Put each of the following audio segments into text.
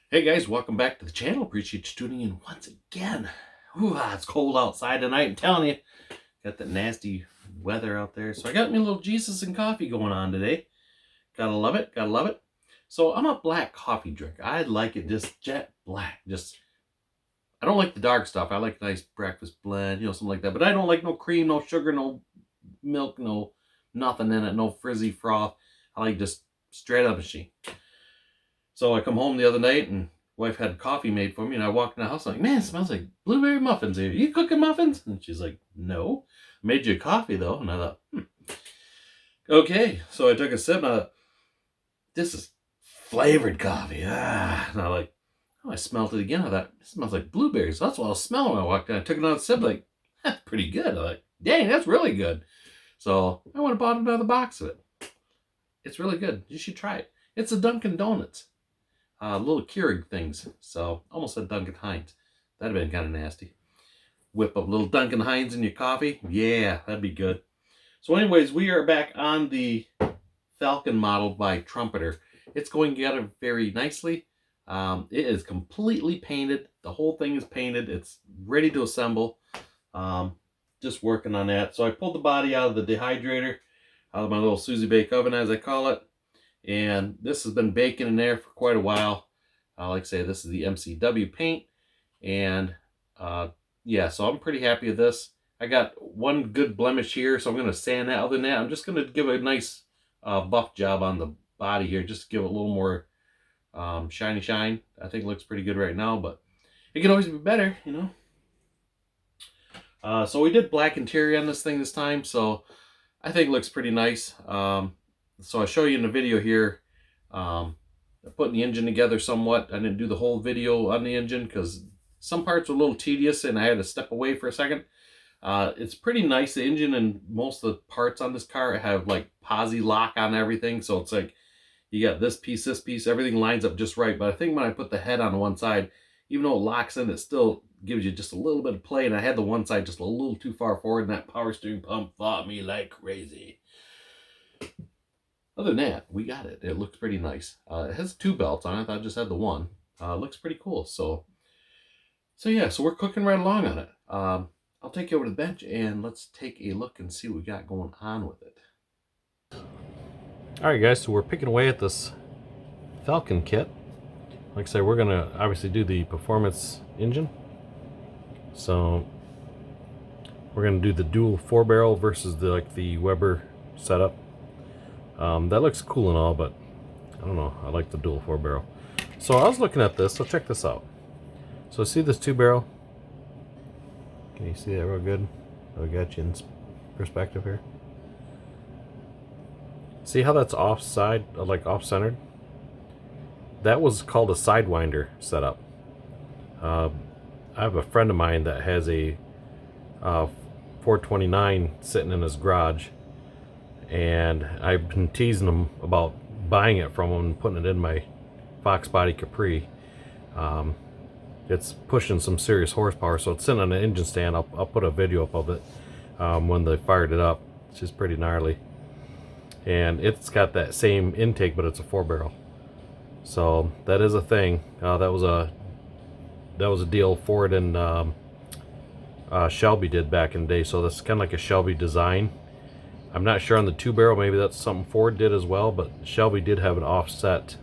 Hey guys, welcome back to the channel. Appreciate you tuning in once again. Ooh, it's cold outside tonight, I'm telling you. Got that nasty weather out there. So I got me a little Jesus and coffee going on today. Gotta love it, gotta love it. So I'm a black coffee drinker. I like it just jet black. I don't like the dark stuff. I like a nice breakfast blend, something like that. But I don't like no cream, no sugar, no milk, no nothing in it, no frizzy froth. I like just straight up machine. So I come home the other night and wife had coffee made for me, and I walked in the house like, man, it smells like blueberry muffins here. You cooking muffins? And she's like, no. I made you a coffee though. And I thought, okay. So I took a sip and I thought, this is flavored coffee. And I like, oh, I smelled it again. I thought, it smells like blueberries. That's what I was smelling when I walked in. I took another sip, like, that's pretty good. I'm like, dang, that's really good. So I went and bought another box of it. It's really good. You should try it. It's a Dunkin' Donuts. Little Keurig things. So almost said Duncan Hines. That'd have been kind of nasty. Whip up little Duncan Hines in your coffee. Yeah, that'd be good. So anyways, we are back on the Falcon model by Trumpeter. It's going together very nicely. It is completely painted. The whole thing is painted. It's ready to assemble. Just working on that. So I pulled the body out of the dehydrator, out of my little Susie Bake oven, as I call it. And this has been baking in there for quite a while. Like I say, this is the MCW paint. And yeah, so I'm pretty happy with this. I got one good blemish here, so I'm going to sand that. Other than that, I'm just going to give a nice buff job on the body here, just to give it a little more shiny shine. I think it looks pretty good right now, but it can always be better, So we did black interior on this thing this time, so I think it looks pretty nice. So I'll show you in the video here, putting the engine together somewhat. I didn't do the whole video on the engine because some parts were a little tedious and I had to step away for a second. It's pretty nice. The engine and most of the parts on this car have like posi lock on everything. So it's like you got this piece, everything lines up just right. But I think when I put the head on one side, even though it locks in, it still gives you just a little bit of play. And I had the one side just a little too far forward, and that power steering pump fought me like crazy. Other than that, we got it. It looks pretty nice. It has 2 belts on it. I thought I just had the one. It looks pretty cool. So yeah, so we're cooking right along on it. I'll take you over to the bench and let's take a look and see what we got going on with it. All right, guys, so we're picking away at this Falcon kit. Like I said, we're going to obviously do the performance engine. So we're going to do the dual 4-barrel versus the Weber setup. That looks cool and all, but I don't know. I like the dual 4-barrel. So I was looking at this. So check this out. So see this 2-barrel? Can you see that real good? I got you in perspective here. See how that's offside, like off-centered? That was called a Sidewinder setup. I have a friend of mine that has a 429 sitting in his garage. And I've been teasing him about buying it from him and putting it in my Fox Body Capri. It's pushing some serious horsepower, so it's sitting on an engine stand. I'll put a video up of it when they fired it up. It's just pretty gnarly. And it's got that same intake, but it's a 4-barrel. So that is a thing. That was a deal Ford and Shelby did back in the day. So this is kind of like a Shelby design. I'm not sure on the 2-barrel, maybe that's something Ford did as well, but Shelby did have an offset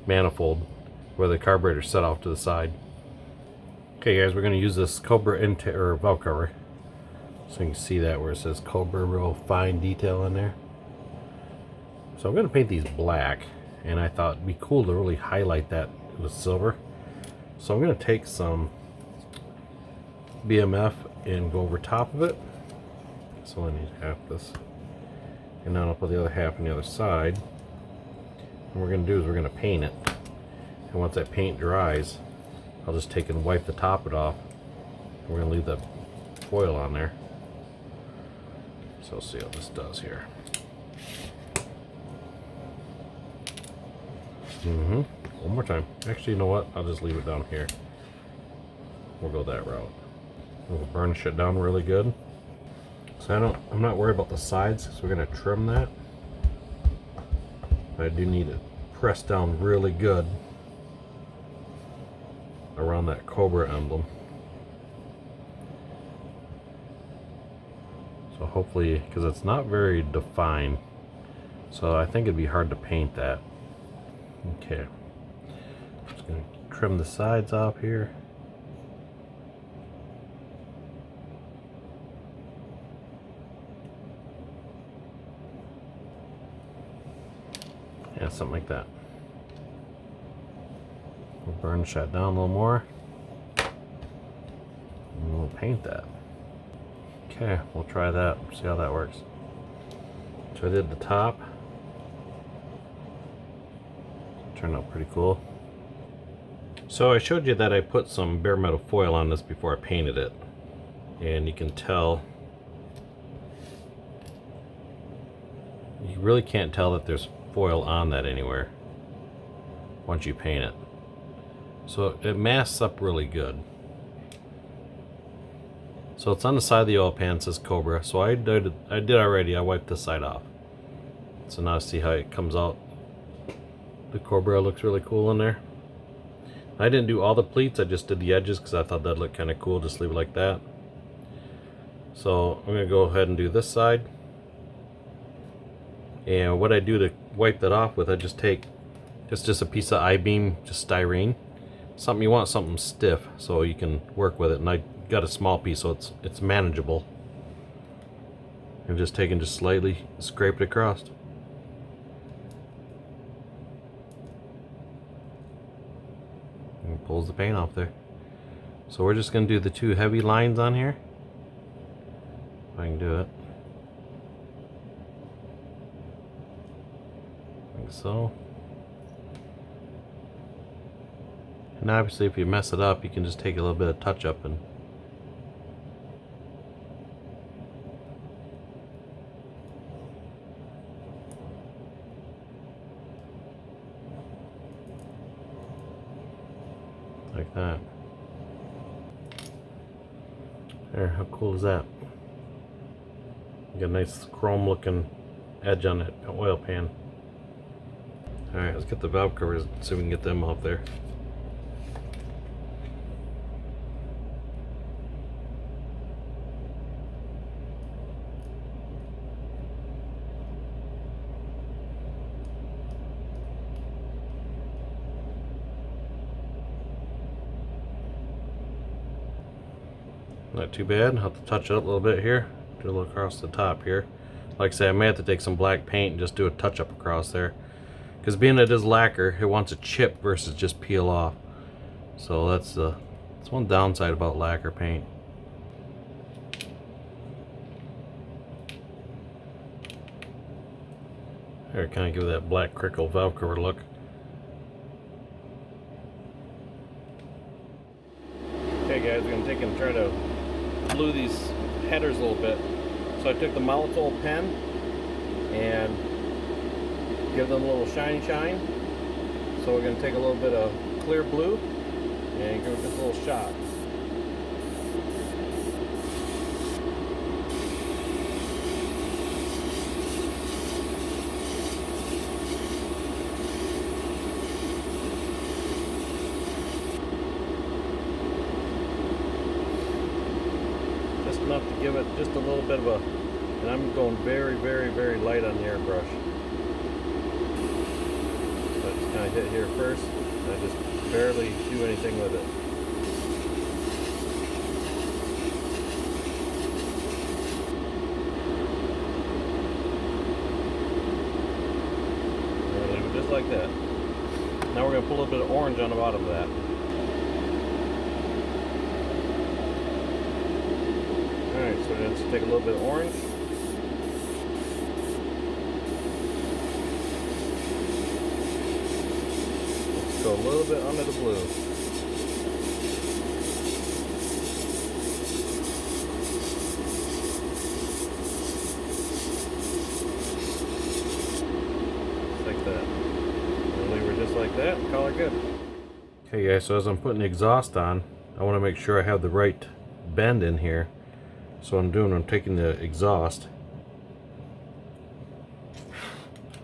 manifold where the carburetor set off to the side. Okay guys, we're going to use this Cobra or valve cover. So you can see that where it says Cobra, real fine detail in there. So I'm going to paint these black, and I thought it'd be cool to really highlight that with silver. So I'm going to take some BMF and go over top of it. So I need half this, and then I'll put the other half on the other side. And what we're going to do is we're going to paint it, and once that paint dries, I'll just take and wipe the top it off. And we're going to leave the foil on there. So let's see how this does here. One more time. Actually, you know what? I'll just leave it down here. We'll go that route. We'll burnish it down really good. So I'm not worried about the sides, so we're going to trim that. I do need it pressed down really good around that Cobra emblem. So hopefully, because it's not very defined, so I think it'd be hard to paint that. Okay, just gonna trim the sides off here. Yeah, something like that. We'll burnish that down a little more. And we'll paint that. Okay, we'll try that, see how that works. So I did the top. Turned out pretty cool. So I showed you that I put some bare metal foil on this before I painted it. And you can tell, you really can't tell that there's foil on that anywhere once you paint it. So it masks up really good. So it's on the side of the oil pan, it says Cobra. So I did already, I wiped this side off. So now see how it comes out. The Cobra looks really cool in there. I didn't do all the pleats, I just did the edges because I thought that'd look kind of cool, just leave it like that. So I'm gonna go ahead and do this side. And what I do to wipe that off with, I just take just a piece of I-beam, just styrene. Something you want, something stiff so you can work with it. And I got a small piece so it's manageable. And just slightly scrape it across. And it pulls the paint off there. So we're just gonna do the two heavy lines on here. If I can do it. Like so. And obviously if you mess it up, you can just take a little bit of touch up and like that. There, how cool is that? You got a nice chrome looking edge on that oil pan. Alright, let's get the valve covers, see if we can get them off there. Not too bad. I'll have to touch it up a little bit here. Do a little across the top here. Like I say, I may have to take some black paint and just do a touch up across there. Because being it is lacquer, it wants to chip versus just peel off. So that's one downside about lacquer paint. There, kind of give that black crinkle valve cover look. Okay guys, we're going to take and try to glue these headers a little bit. So I took the Molotow pen and give them a little shine. So we're going to take a little bit of clear blue and give it just a little shot. Enough to give it just a little bit of a, and I'm going very light on the airbrush. So I just kind of hit here first, and I just barely do anything with it. I'm going to leave it just like that. Now we're going to put a little bit of orange on the bottom of that. Alright, so we're going to take a little bit of orange. Let's go a little bit under the blue. Just like that. We'll leave her just like that and call her good. Okay guys, so as I'm putting the exhaust on, I want to make sure I have the right bend in here. So what I'm taking the exhaust,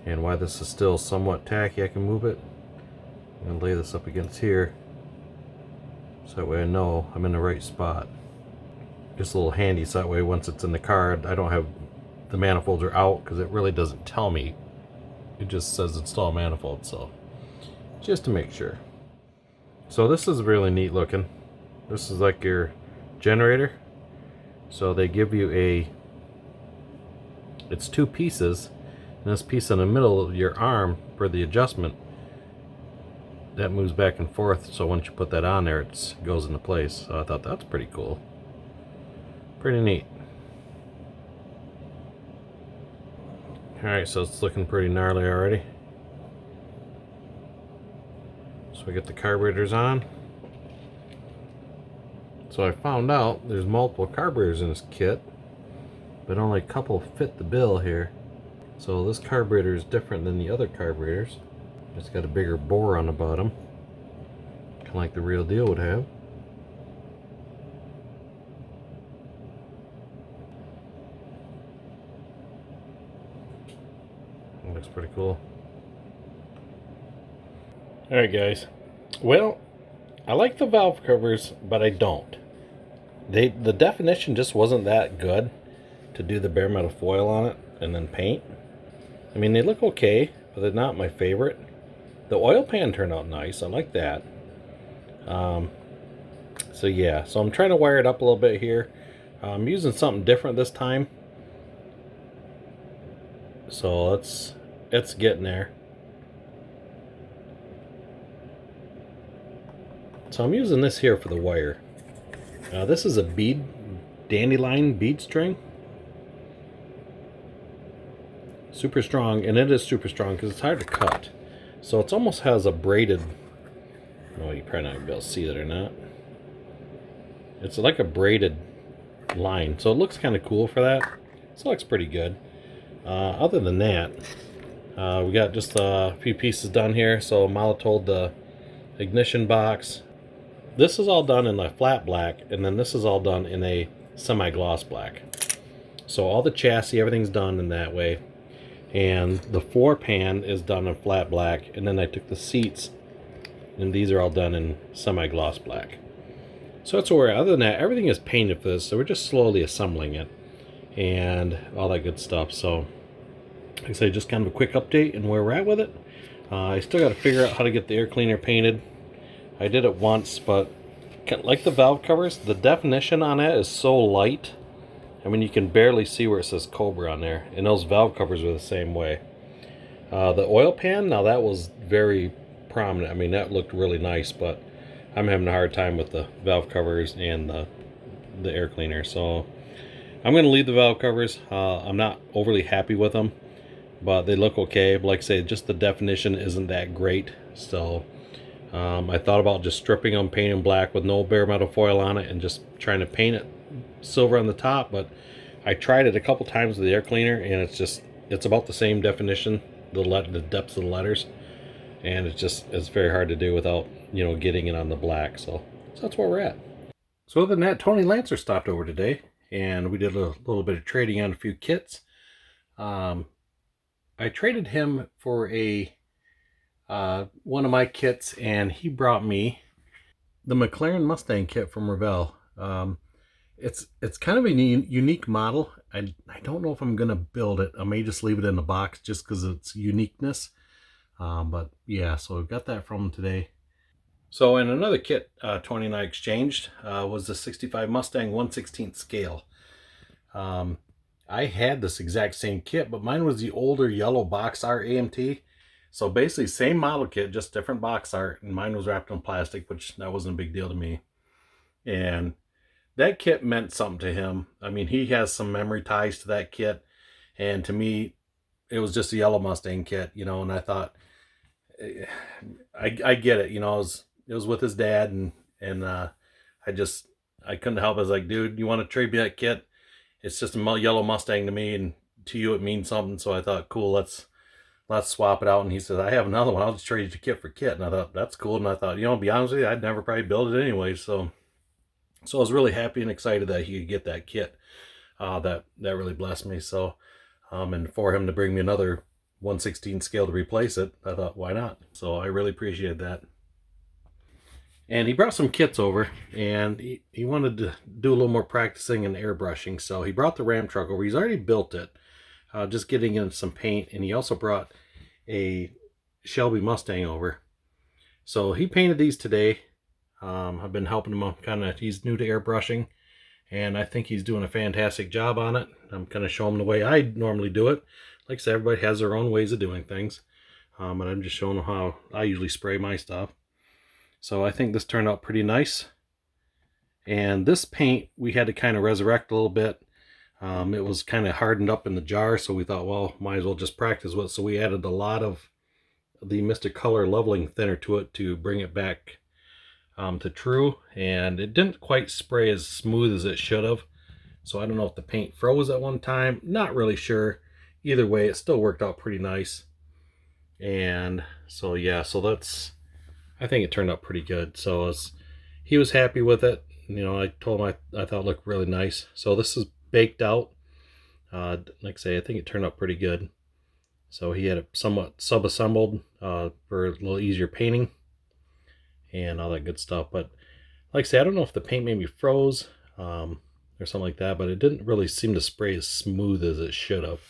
and while this is still somewhat tacky, I can move it and lay this up against here So that way I know I'm in the right spot. Just a little handy so that way once it's in the car, I don't have the manifolds are out, because it really doesn't tell me. It just says install manifold, so just to make sure. So this is really neat looking. This is like your generator. So they give you it's two pieces, and this piece in the middle of your arm for the adjustment, that moves back and forth, so once you put that on there, it goes into place. So I thought that's pretty cool. Pretty neat. Alright, so it's looking pretty gnarly already. So we get the carburetors on. So I found out there's multiple carburetors in this kit, but only a couple fit the bill here. So this carburetor is different than the other carburetors. It's got a bigger bore on the bottom, kind of like the real deal would have. It looks pretty cool. Alright guys, well, I like the valve covers, but I don't. The definition just wasn't that good to do the bare metal foil on it and then paint. I mean, they look okay, but they're not my favorite. The oil pan turned out nice. I like that. So yeah, so I'm trying to wire it up a little bit here. I'm using something different this time. So it's getting there. So I'm using this here for the wire. This is a dandelion bead string. Super strong, and it is super strong because it's hard to cut. So it almost has a braided, well, you probably not gonna be able to see that or not. It's like a braided line, so it looks kind of cool for that. So it looks pretty good. Other than that, we got just a few pieces done here. So molotoled the ignition box. This is all done in a flat black, and then this is all done in a semi-gloss black. So all the chassis, everything's done in that way. And the floor pan is done in flat black, and then I took the seats, and these are all done in semi-gloss black. So that's where, other than that, everything is painted for this, so we're just slowly assembling it and all that good stuff. So like I say, just kind of a quick update and where we're at with it. I still got to figure out how to get the air cleaner painted. I did it once, but like the valve covers, the definition on it is so light. I mean, you can barely see where it says Cobra on there, and those valve covers are the same way. The oil pan, now that was very prominent. I mean, that looked really nice, but I'm having a hard time with the valve covers and the air cleaner. So I'm going to leave the valve covers. I'm not overly happy with them, but they look okay. But like I say, just the definition isn't that great. So I thought about just stripping them, painting black with no bare metal foil on it, and just trying to paint it silver on the top. But I tried it a couple times with the air cleaner, and it's about the same definition, the depths of the letters, and it's very hard to do without, you know, getting it on the black. So that's where we're at. So other than that, Tony Lantzer stopped over today, and we did a little bit of trading on a few kits. I traded him for one of my kits, and he brought me the McLaren Mustang kit from Revell. It's kind of a unique model. I don't know if I'm gonna build it. I may just leave it in the box just because of its uniqueness. But yeah, so we've got that from him today. So in another kit Tony and I exchanged was the 65 Mustang 1/16 scale. I had this exact same kit, but mine was the older yellow box art AMT. So basically same model kit, just different box art, and mine was wrapped in plastic, which that wasn't a big deal to me. And that kit meant something to him. I mean, he has some memory ties to that kit, and to me, it was just a yellow Mustang kit, you know. And I thought, I get it, you know. It was with his dad, and I couldn't help it. I was like, dude, you want to trade me that kit? It's just a yellow Mustang to me, and to you it means something. So I thought, cool, let's swap it out. And he said, I have another one. I'll just trade you kit for kit. And I thought, that's cool. And I thought, you know, to be honest with you, I'd never probably build it anyway. So I was really happy and excited that he could get that kit. That really blessed me. So, and for him to bring me another 1/16 scale to replace it, I thought, why not? So I really appreciated that. And he brought some kits over, and he wanted to do a little more practicing and airbrushing. So he brought the Ram truck over. He's already built it, just getting in some paint. And he also brought a Shelby Mustang over. So he painted these today. I've been helping him he's new to airbrushing, and I think he's doing a fantastic job on it. I'm kind of showing him the way I normally do it. Like I said, everybody has their own ways of doing things. And I'm just showing him how I usually spray my stuff. So I think this turned out pretty nice. And this paint we had to kind of resurrect a little bit. It was kind of hardened up in the jar, so we thought, well, might as well just practice with it. So we added a lot of the mr.color leveling thinner to it to bring it back to true. And it didn't quite spray as smooth as it should have. So I don't know if the paint froze at one time. Not really sure. Either way, it still worked out pretty nice. And so yeah, so that's, I think it turned out pretty good. So he was happy with it. You know, I told him I thought it looked really nice. So this is baked out. Like I say, I think it turned out pretty good. So he had it somewhat sub-assembled for a little easier painting and all that good stuff. But like I say, I don't know if the paint maybe froze or something like that, but it didn't really seem to spray as smooth as it should have.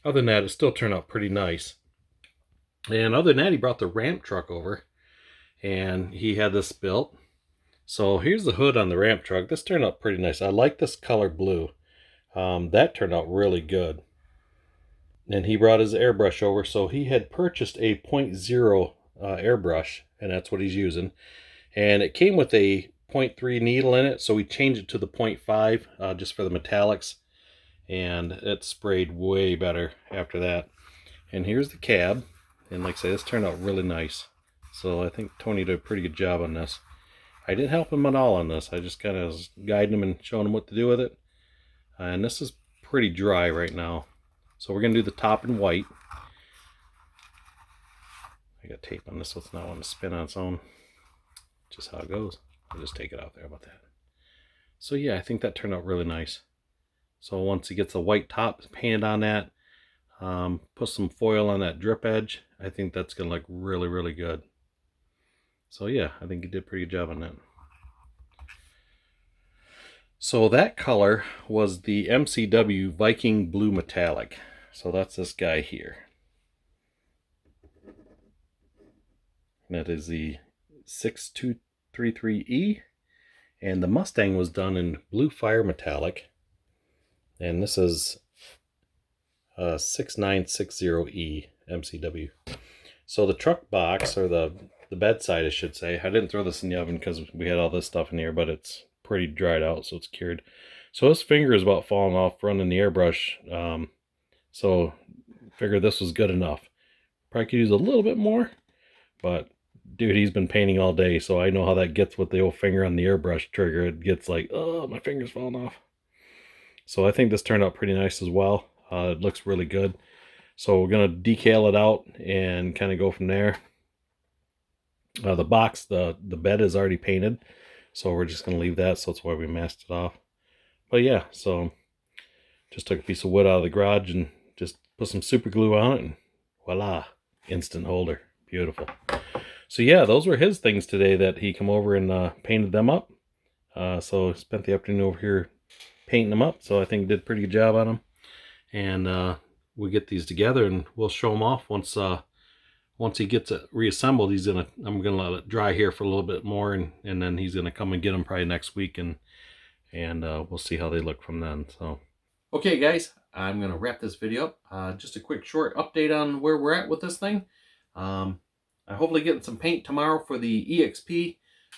Other than that, it still turned out pretty nice. And other than that, he brought the ramp truck over, and he had this built. So here's the hood on the ramp truck. This turned out pretty nice. I like this color blue. That turned out really good. And he brought his airbrush over. So he had purchased a 0.0 airbrush, and that's what he's using. And it came with a 0.3 needle in it, so we changed it to the 0.5 just for the metallics. And it sprayed way better after that. And here's the cab. And like I say, this turned out really nice. So I think Tony did a pretty good job on this. I didn't help him at all on this. I just kind of was guiding him and showing him what to do with it. And this is pretty dry right now. So we're going to do the top in white. I got tape on this, so it's not wanting to spin on its own. Just how it goes. I'll just take it out there. How about that? So yeah, I think that turned out really nice. So once he gets the white top painted on that, put some foil on that drip edge, I think that's going to look really, really good. So yeah, I think he did a pretty good job on that. So that color was the MCW Viking Blue Metallic. So that's this guy here. And that is the 6233E. And the Mustang was done in Blue Fire Metallic. And this is 6960E MCW. So the truck box, or the bedside I should say, I didn't throw this in the oven because we had all this stuff in here, but it's pretty dried out, so it's cured. So this finger is about falling off running the airbrush. So figured this was good enough. Probably could use a little bit more, but dude, he's been painting all day, so I know how that gets with the old finger on the airbrush trigger. It gets like, oh, my finger's falling off. So I think this turned out pretty nice as well. It looks really good. So we're going to decal it out and kind of go from there. The box, the bed is already painted, so we're just going to leave that, so that's why we masked it off. But yeah, so just took a piece of wood out of the garage and just put some super glue on it, and voila, instant holder. Beautiful. So yeah, those were his things today that he come over and painted them up. So spent the afternoon over here painting them up, so I think he did a pretty good job on them. And we'll get these together and we'll show them off once he gets it reassembled. I'm gonna let it dry here for a little bit more, and then he's gonna come and get them probably next week, and we'll see how they look from then. So okay guys, I'm gonna wrap this video up. Just a quick short update on where we're at with this thing. I'm hopefully getting some paint tomorrow for the EXP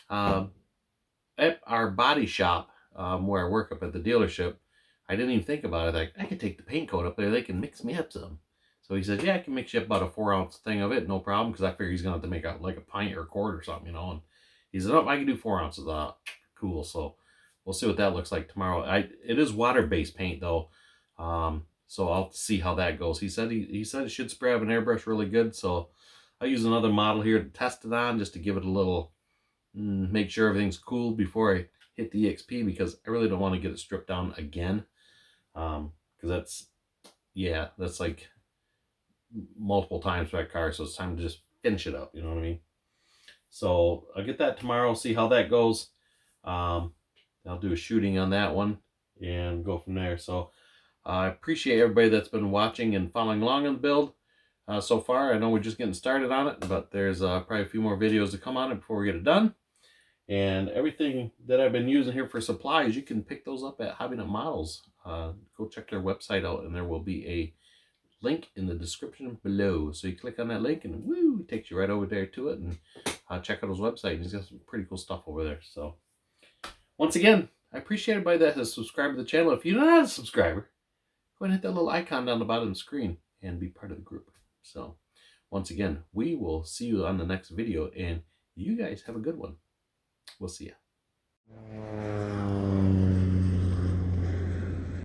at our body shop where I work up at the dealership. I didn't even think about it. Like, I could take the paint coat up there. They can mix me up some. So he said, yeah, I can mix you up about a 4-ounce thing of it. No problem. Because I figure he's going to have to make out like a pint or a quart or something, you know. And he said, oh, I can do 4 ounces. Cool. So we'll see what that looks like tomorrow. It is water-based paint, though. So I'll see how that goes. He said it should spray up an airbrush really good. So I'll use another model here to test it on, just to give it a little, make sure everything's cool before I hit the EXP, because I really don't want to get it stripped down again. Because that's like multiple times for that car, so it's time to just finish it up, you know what I mean? So I'll get that tomorrow, see how that goes. I'll do a shooting on that one and go from there. So I appreciate everybody that's been watching and following along on the build so far. I know we're just getting started on it, but there's probably a few more videos to come on it before we get it done. And everything that I've been using here for supplies, you can pick those up at Hobby Nut Models. Go check their website out, and there will be a link in the description below. So you click on that link, and woo, it takes you right over there to it, and check out his website. He's got some pretty cool stuff over there. So once again, I appreciate everybody that has subscribed to the channel. If you're not a subscriber, go ahead and hit that little icon down the bottom of the screen and be part of the group. So once again, we will see you on the next video, and you guys have a good one. We'll see ya.